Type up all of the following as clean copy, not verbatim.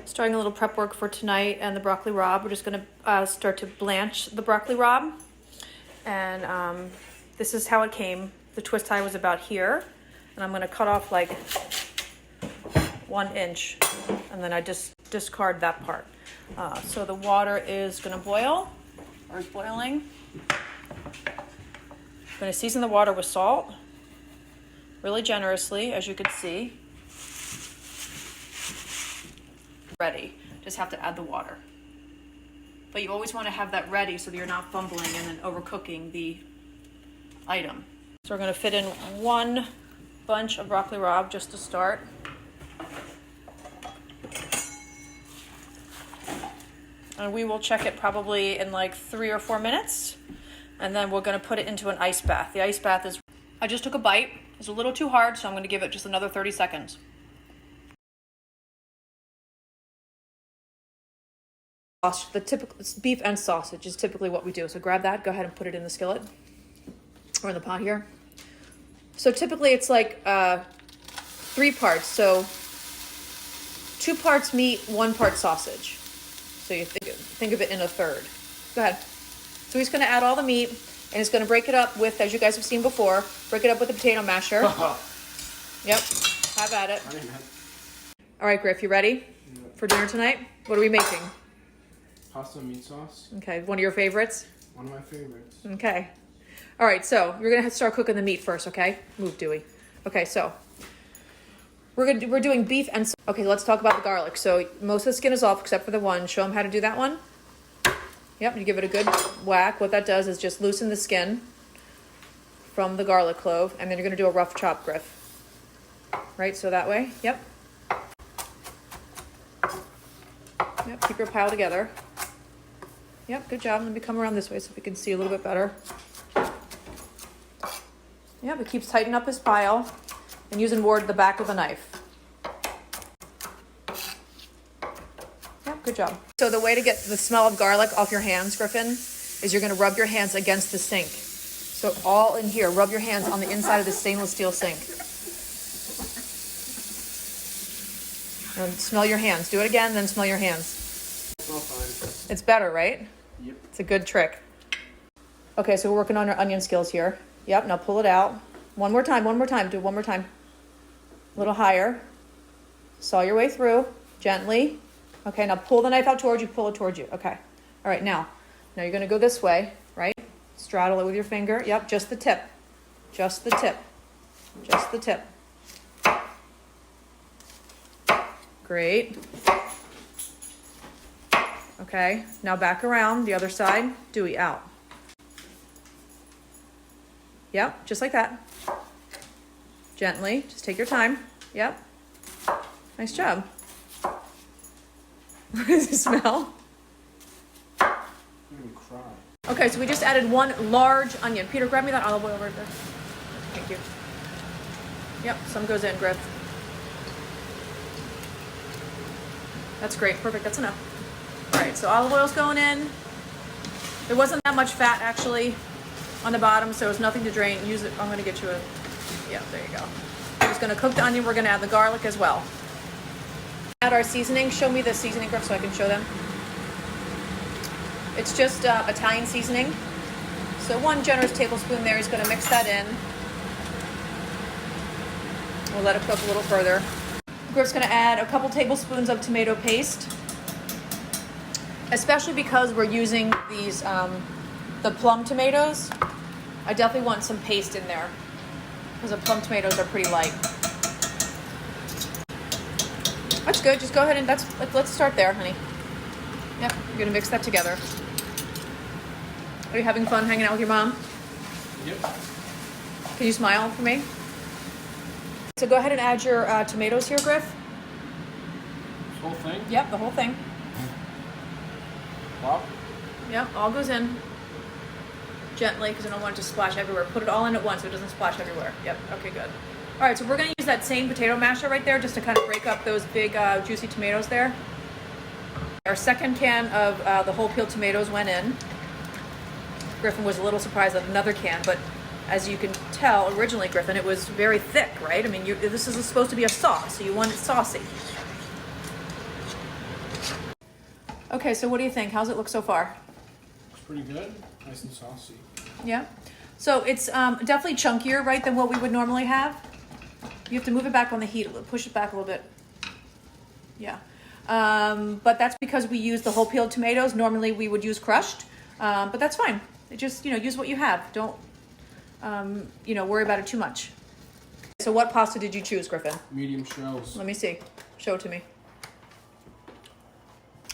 Starting a little prep work for tonight and the broccoli rabe. We're just gonna start to blanch the broccoli rabe. And this is how it came. The twist tie was about here. And I'm gonna cut off like 1 inch. And then I just discard that part. So the water is gonna boil, or is boiling. I'm gonna season the water with salt, really generously, as you can see. Ready, just have to add the water. But you always wanna have that ready so that you're not fumbling and then overcooking the item. So we're gonna fit in 1 bunch of broccoli rabe just to start. And we will check it probably in like 3 or 4 minutes. And then we're gonna put it into an ice bath. The ice bath is, I just took a bite. It's a little too hard, so I'm gonna give it just another 30 seconds. The typical beef and sausage is typically what we do. So grab that, go ahead and put it in the skillet or in the pot here. So typically it's like 3 parts. So 2 parts meat, 1 part sausage. So you think of it in a third. Go ahead. So he's going to add all the meat, and he's going to break it up with, as you guys have seen before, break it up with a potato masher. Yep. Have at it. All right, Griff, you ready for dinner tonight? What are we making? Pasta and meat sauce. Okay, one of your favorites? One of my favorites. Okay. All right, so we're going to start cooking the meat first, okay? Move, Dewey. Okay, so we're doing beef and... Okay, let's talk about the garlic. So most of the skin is off except for the one. Show them how to do that one. Yep, you give it a good whack. What that does is just loosen the skin from the garlic clove, and then you're going to do a rough chop, Griff. Right, so that way. Yep. Yep, keep your pile together. Yep, good job. Let me come around this way so we can see a little bit better. Yep, it keeps tightening up his pile and using more the back of the knife. Yep, good job. So the way to get the smell of garlic off your hands, Griffin, is you're going to rub your hands against the sink. So all in here, rub your hands on the inside of the stainless steel sink. And smell your hands. Do it again, then smell your hands. It's all fine. It's better, right? Yep. It's a good trick. Okay, so we're working on our onion skills here. Yep, now pull it out. One more time. Do it one more time. A little higher. Saw your way through. Gently. Okay, now pull the knife out towards you. Pull it towards you. Okay. All right, now you're going to go this way, right? Straddle it with your finger. Yep, just the tip. Just the tip. Just the tip. Great. Okay, now back around the other side. Dewey, out. Yep, just like that. Gently, just take your time. Yep. Nice job. What does it smell? I'm gonna cry. Okay, so we just added 1 large onion. Peter, grab me that olive oil right there. Thank you. Yep, some goes in, Griff. That's great, perfect, that's enough. All right, so olive oil's going in. There wasn't that much fat actually on the bottom, so it's nothing to drain. Use it, I'm gonna get you a, yeah, there you go. We're just gonna cook the onion, we're gonna add the garlic as well. Add our seasoning. Show me the seasoning, Griff, so I can show them. It's just Italian seasoning. So 1 generous tablespoon there. He's gonna mix that in. We'll let it cook a little further. Griff's gonna add a couple tablespoons of tomato paste, especially because we're using these, the plum tomatoes. I definitely want some paste in there because the plum tomatoes are pretty light. That's good. Just go ahead and let's start there, honey. Yep, you're gonna mix that together. Are you having fun hanging out with your mom? Yep. Can you smile for me? So go ahead and add your tomatoes here, Griff. This whole thing? Yep, the whole thing. Wow. Yep, all goes in gently because I don't want it to splash everywhere. Put it all in at once so it doesn't splash everywhere. Yep, okay, good. All right, so we're gonna use that same potato masher right there just to kind of break up those big juicy tomatoes there. Our second can of the whole peeled tomatoes went in. Griffin was a little surprised at another can, but as you can tell, originally, Griffin, it was very thick, right? I mean, this is supposed to be a sauce, so you want it saucy. Okay, so what do you think? How's it look so far? It's pretty good. Nice and saucy. Yeah. So it's definitely chunkier, right, than what we would normally have. You have to move it back on the heat, push it back a little bit. Yeah. But that's because we use the whole peeled tomatoes. Normally we would use crushed, but that's fine. Just, use what you have. Don't, worry about it too much. So what pasta did you choose, Griffin? Medium shells. Let me see. Show it to me.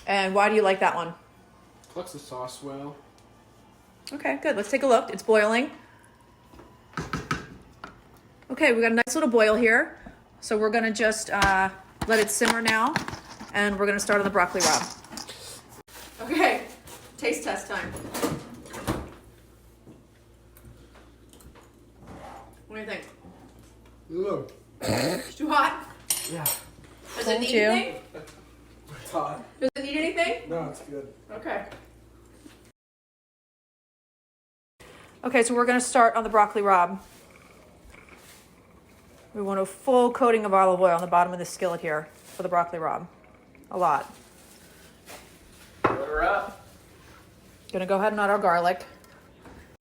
And why do you like that one? Collects the sauce well. Okay, good. Let's take a look. It's boiling. Okay, we got a nice little boil here. So we're gonna just let it simmer now, and we're gonna start on the broccoli rabe. Okay, taste test time. What do you think? Ugh. It's too hot? Yeah. Does it need anything? It's hot. Does it need anything? No, it's good. Okay. Okay, so we're gonna start on the broccoli rabe. We want a full coating of olive oil on the bottom of the skillet here for the broccoli rabe. A lot. Butter up. Gonna go ahead and add our garlic.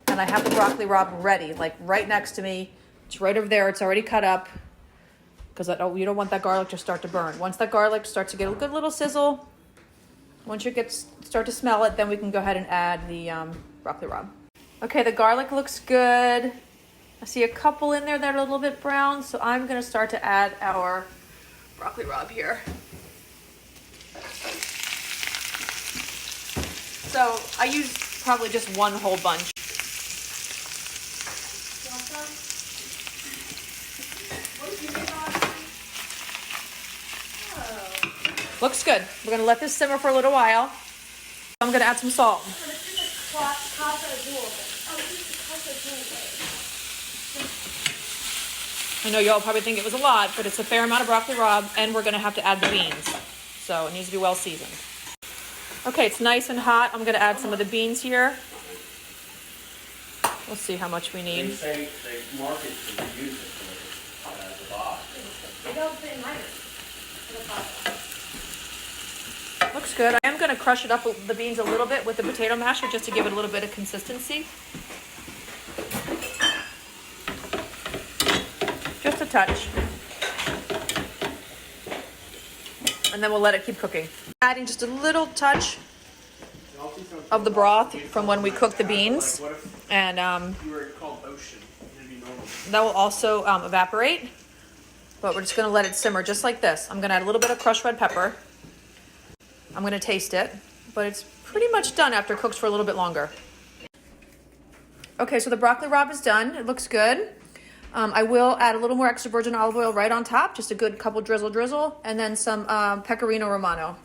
And I have the broccoli rabe ready, like right next to me. It's right over there. It's already cut up because you don't want that garlic to start to burn. Once that garlic starts to get a good little sizzle, once you start to smell it, then we can go ahead and add the broccoli rabe. Okay, the garlic looks good. I see a couple in there that are a little bit brown, so I'm gonna start to add our broccoli rabe here. So I use probably just one whole bunch. Looks good. We're gonna let this simmer for a little while. I'm gonna add some salt. I know y'all probably think it was a lot, but it's a fair amount of broccoli rabe, and we're gonna have to add the beans. So it needs to be well seasoned. Okay, it's nice and hot. I'm gonna add some of the beans here. We'll see how much we They need. say they market to use it for the box. Looks good. I am gonna crush it up, the beans, a little bit with the potato masher just to give it a little bit of consistency. Just a touch. And then we'll let it keep cooking. Adding just a little touch of the broth from when we cooked the beans. And You were called Ocean. It'd be normal. that will also evaporate. But we're just gonna let it simmer just like this. I'm gonna add a little bit of crushed red pepper. I'm gonna taste it, but it's pretty much done after it cooks for a little bit longer. Okay, so the broccoli rabe is done. It looks good. I will add a little more extra virgin olive oil right on top, just a good couple drizzle, and then some pecorino romano.